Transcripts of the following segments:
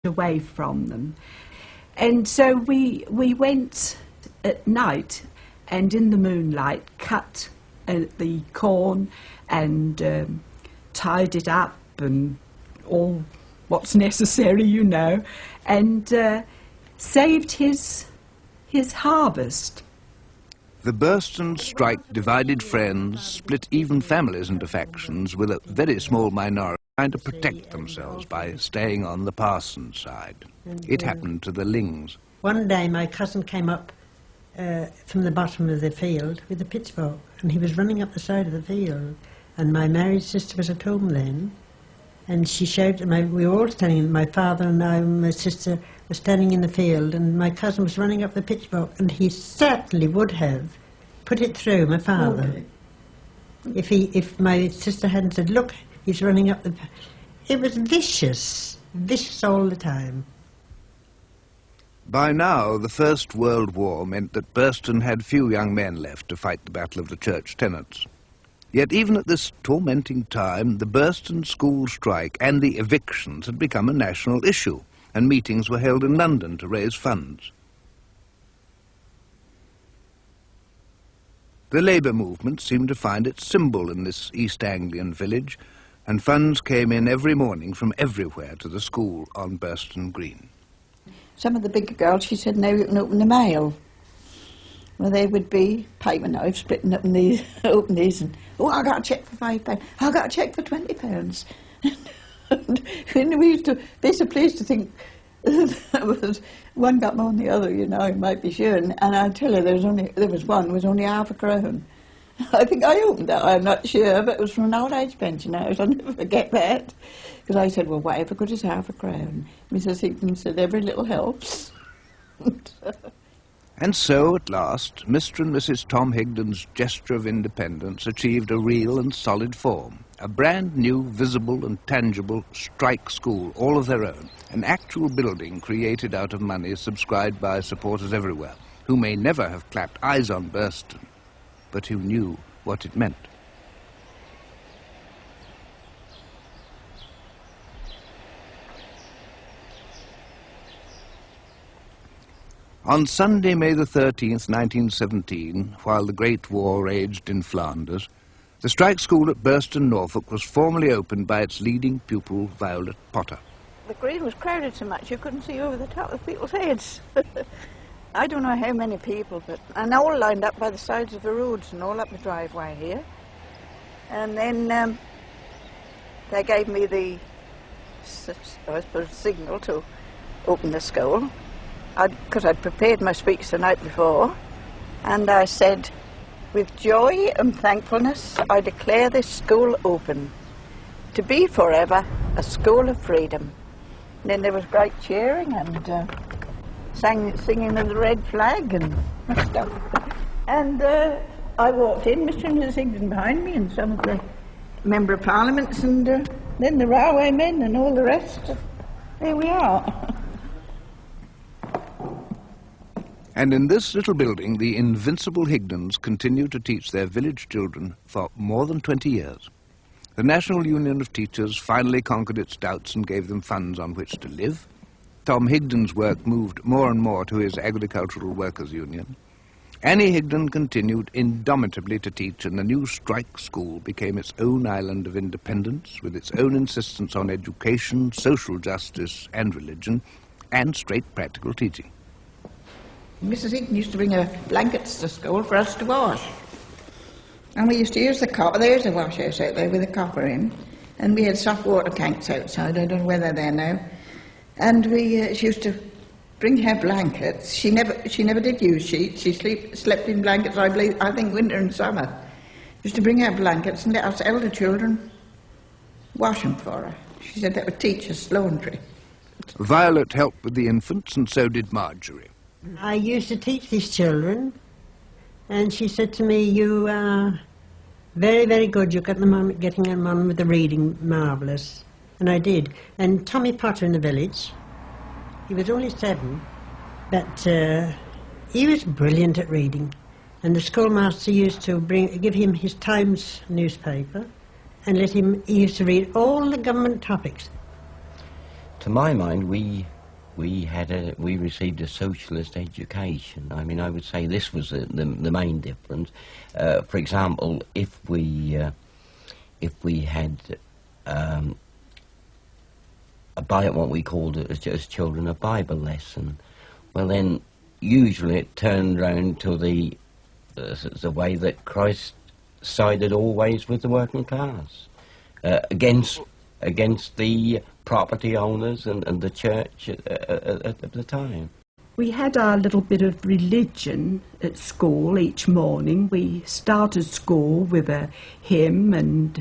away from them. And so we went at night and in the moonlight cut the corn and tied it up and all what's necessary, you know, and saved his harvest. The Burston strike divided friends, split even families into factions, with a very small minority trying to protect themselves by staying on the parson's side. It happened to the Lings. One day my cousin came up from the bottom of the field with a pitchfork, and he was running up the side of the field, and my married sister was at home then, and she showed, we were all standing, my father and I and my sister were standing in the field, and my cousin was running up the pitchfork, and he certainly would have put it through my father. If my sister hadn't said, look, he's running up the... It was vicious all the time. By now, the First World War meant that Burston had few young men left to fight the battle of the church tenants. Yet even at this tormenting time, the Burston school strike and the evictions had become a national issue, and meetings were held in London to raise funds. The labour movement seemed to find its symbol in this East Anglian village, and funds came in every morning from everywhere to the school on Burston Green. Some of the bigger girls, she said, now you can open the mail. Well, they would be paper knives splitting up in these, open these, and, oh, I got a cheque for £5, I got a cheque for £20. And we used to be so pleased to think that was, one got more than the other, you know, you might be sure. And I tell you, there was one, was only ½ a crown. I think I opened that, I'm not sure, but it was from an old age pensioners, I'll never forget that. Because I said, well, whatever good is ½ a crown? Mrs. Higdon said, every little helps. And so, at last, Mr. and Mrs. Tom Higdon's gesture of independence achieved a real and solid form. A brand new, visible and tangible strike school, all of their own. An actual building created out of money subscribed by supporters everywhere, who may never have clapped eyes on Burston, but who knew what it meant. On Sunday, May the 13th, 1917, while the Great War raged in Flanders, the strike school at Burston, Norfolk, was formally opened by its leading pupil, Violet Potter. The green was crowded so much you couldn't see over the top of people's heads. I don't know how many people, and all lined up by the sides of the roads and all up the driveway here. And then they gave me the, I suppose, signal to open the school. Because I'd prepared my speech the night before, and I said, with joy and thankfulness, I declare this school open, to be forever a school of freedom. And then there was great cheering and singing of the red flag and stuff. And I walked in, Mr. and Mrs. Higdon behind me, and some of the Member of Parliaments, and then the railway men and all the rest. There we are. And in this little building, the invincible Higdons continued to teach their village children for more than 20 years. The National Union of Teachers finally conquered its doubts and gave them funds on which to live. Tom Higdon's work moved more and more to his Agricultural Workers' Union. Annie Higdon continued indomitably to teach, and the new strike school became its own island of independence, with its own insistence on education, social justice and religion, and straight practical teaching. Mrs. Higdon used to bring her blankets to school for us to wash. And we used to use the copper. There's a wash house out there with a copper in. And we had soft water tanks outside. I don't know whether they're there now. And she used to bring her blankets. She never did use sheets. She slept in blankets, I think, winter and summer. She used to bring her blankets and let us elder children wash them for her. She said that would teach us laundry. Violet helped with the infants, and so did Marjorie. I used to teach these children, and she said to me, you are very, very good. You got them on, getting them on with the reading, marvellous. And I did. And Tommy Potter in the village, he was only 7, but he was brilliant at reading. And the schoolmaster used to give him his Times newspaper and he used to read all the government topics. To my mind, we we received a socialist education. I mean, I would say this was the main difference. For example, if we had what we called it as children, a Bible lesson, well then usually it turned round to the way that Christ sided always with the working class, against the property owners and the church at the time. We had our little bit of religion at school each morning. We started school with a hymn,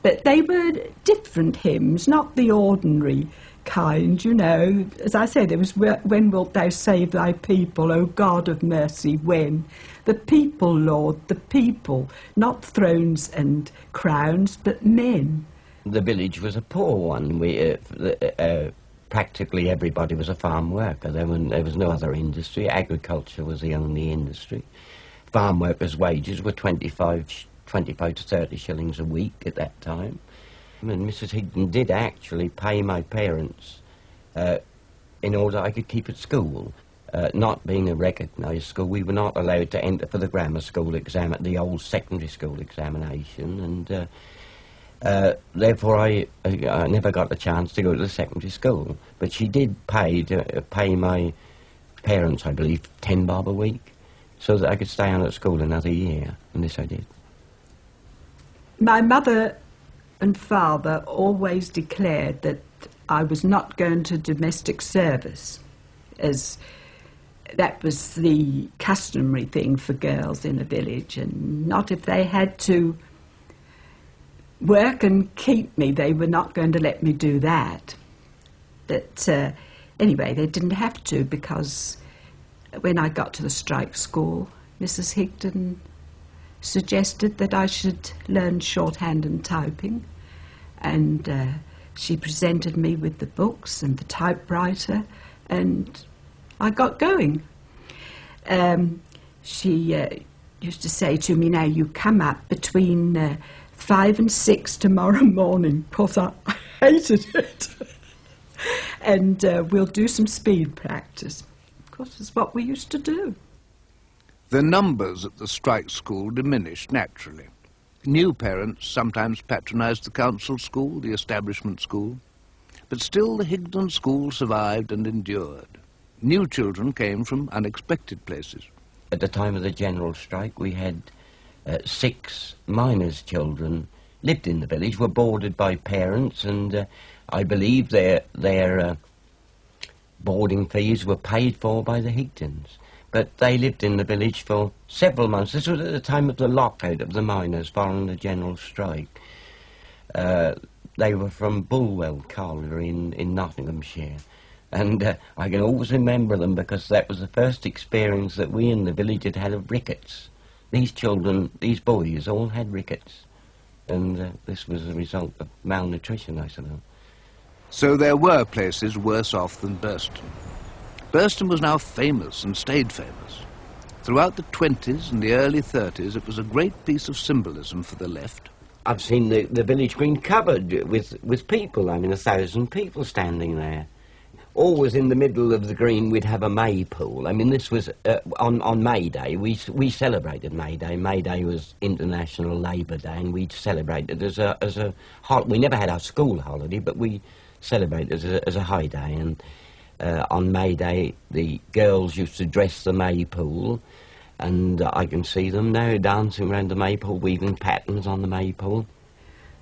but they were different hymns, not the ordinary kind, you know. As I said, there was "When wilt thou save thy people, O God of mercy, when?" The people, Lord, the people, not thrones and crowns, but men. The village was a poor one. Practically everybody was a farm worker. There was no other industry. Agriculture was the only industry. Farm workers' wages were 25 to 30 shillings a week at that time. And Mrs. Higdon did actually pay my parents in order I could keep at school. Not being a recognised school, we were not allowed to enter for the grammar school exam at the old secondary school examination, and therefore I never got the chance to go to the secondary school. But she did pay my parents, I believe, 10 bob a week, so that I could stay on at school another year, and this I did. My mother and father always declared that I was not going to domestic service, as that was the customary thing for girls in a village, and not if they had to work and keep me, they were not going to let me do that. But anyway, they didn't have to, because when I got to the strike school, Mrs. Higdon suggested that I should learn shorthand and typing, and she presented me with the books and the typewriter, and I got going. She used to say to me, "Now you come up between 5 and 6 tomorrow morning," because I hated it. "And we'll do some speed practice." Of course, it's what we used to do. The numbers at the strike school diminished naturally. New parents sometimes patronised the council school, the establishment school, but still the Higdon school survived and endured. New children came from unexpected places. At the time of the general strike, we had 6 miners' children lived in the village, were boarded by parents, and I believe their boarding fees were paid for by the Higdons. But they lived in the village for several months. This was at the time of the lockout of the miners following the general strike. They were from Bulwell Colliery in Nottinghamshire. And I can always remember them because that was the first experience that we in the village had of rickets. These children, these boys, all had rickets. And this was a result of malnutrition, I suppose. So there were places worse off than Burston. Burston was now famous and stayed famous. Throughout the 20s and the early 30s, it was a great piece of symbolism for the left. I've seen the village green covered with people. I mean, 1,000 people standing there. Always in the middle of the green we'd have a maypole. I mean, this was on May Day. We celebrated May Day. May Day was International Labour Day, and we'd celebrate it as a we never had our school holiday, but we celebrated it as a high day. And on May Day, the girls used to dress the maypole, and I can see them now dancing around the maypole, weaving patterns on the maypole.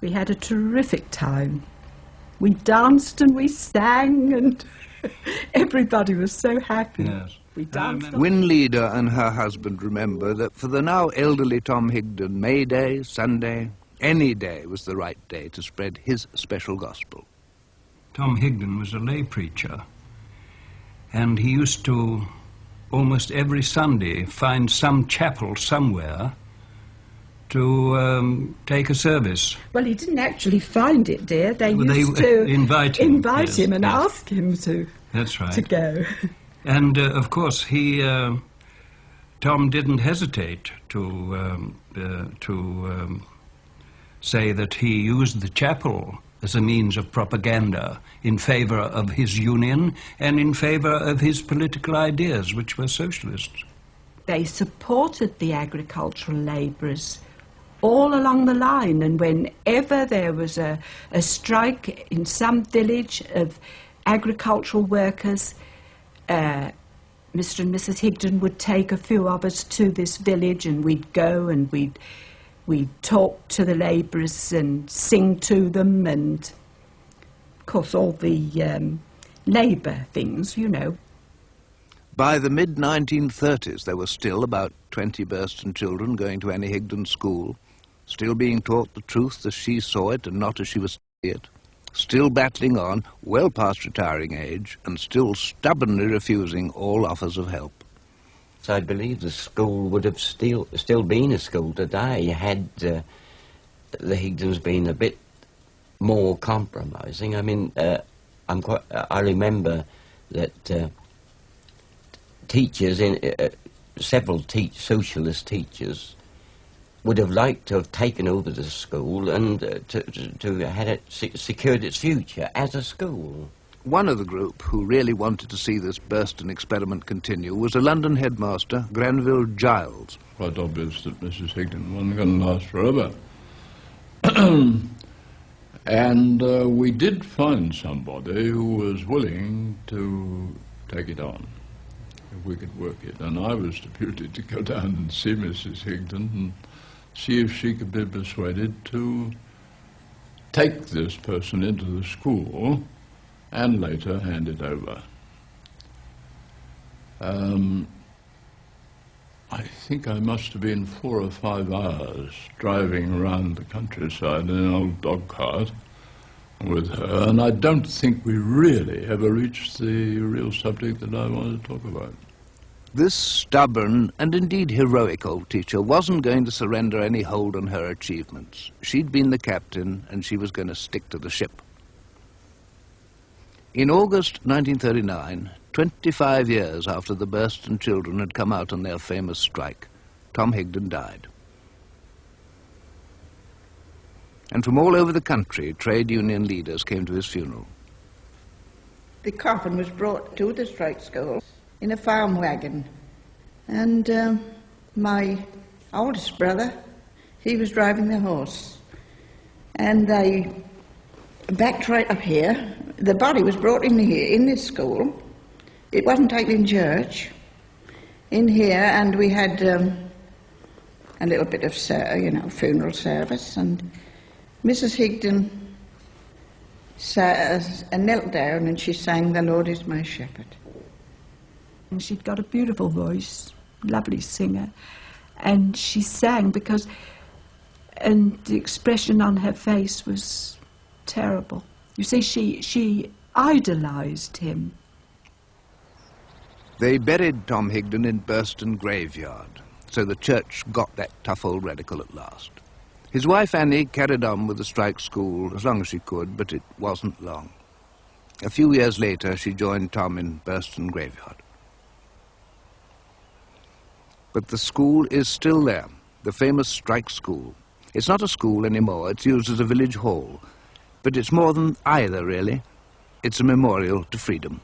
We had a terrific time. We danced and we sang, and everybody was so happy. Yes. We danced. Win Leader and her husband remember that for the now elderly Tom Higdon, May Day, Sunday, any day was the right day to spread his special gospel. Tom Higdon was a lay preacher, and he used to almost every Sunday find some chapel somewhere to take a service. Well, he didn't actually find it, dear. They used they to invite him and ask him to. That's right. To go. And of course, Tom didn't hesitate to say that he used the chapel as a means of propaganda in favour of his union and in favour of his political ideas, which were socialists. They supported the agricultural labourers all along the line, and whenever there was a strike in some village of agricultural workers, Mr. and Mrs. Higden would take a few of us to this village, and we'd go and we'd talk to the labourers and sing to them, and of course all the labour things, you know. By the mid-1930s, there were still about 20 Burston children going to Annie Higden's school, still being taught the truth as she saw it and not as she was seeing it, still battling on, well past retiring age, and still stubbornly refusing all offers of help. So I believe the school would have still been a school today had the Higdens been a bit more compromising. I mean, I remember that teachers, several socialist teachers, would have liked to have taken over the school and to had it secured its future as a school. One of the group who really wanted to see this Burston experiment continue was a London headmaster, Granville Giles. Quite obvious that Mrs. Higden wasn't going to last forever. And we did find somebody who was willing to take it on, if we could work it. And I was deputed to go down and see Mrs. Higden and see if she could be persuaded to take this person into the school and later hand it over. I think I must have been 4 or 5 hours driving around the countryside in an old dog cart with her, and I don't think we really ever reached the real subject that I wanted to talk about. This stubborn and indeed heroic old teacher wasn't going to surrender any hold on her achievements. She'd been the captain and she was going to stick to the ship. In August 1939, 25 years after the Burston children had come out on their famous strike, Tom Higden died. And from all over the country, trade union leaders came to his funeral. The coffin was brought to the strike school in a farm wagon, and my oldest brother, he was driving the horse, and they backed right up here. The body was brought in here, in this school. It wasn't taken in church, in here, and we had a little bit of, funeral service, and Mrs. Higden knelt down and she sang, "The Lord is my shepherd." And she'd got a beautiful voice, lovely singer, and she sang and the expression on her face was terrible. You see, she idolised him. They buried Tom Higden in Burston graveyard, so the church got that tough old radical at last. His wife Annie carried on with the strike school as long as she could, but it wasn't long. A few years later, she joined Tom in Burston graveyard. But the school is still there, the famous strike school. It's not a school anymore, it's used as a village hall. But it's more than either, really. It's a memorial to freedom.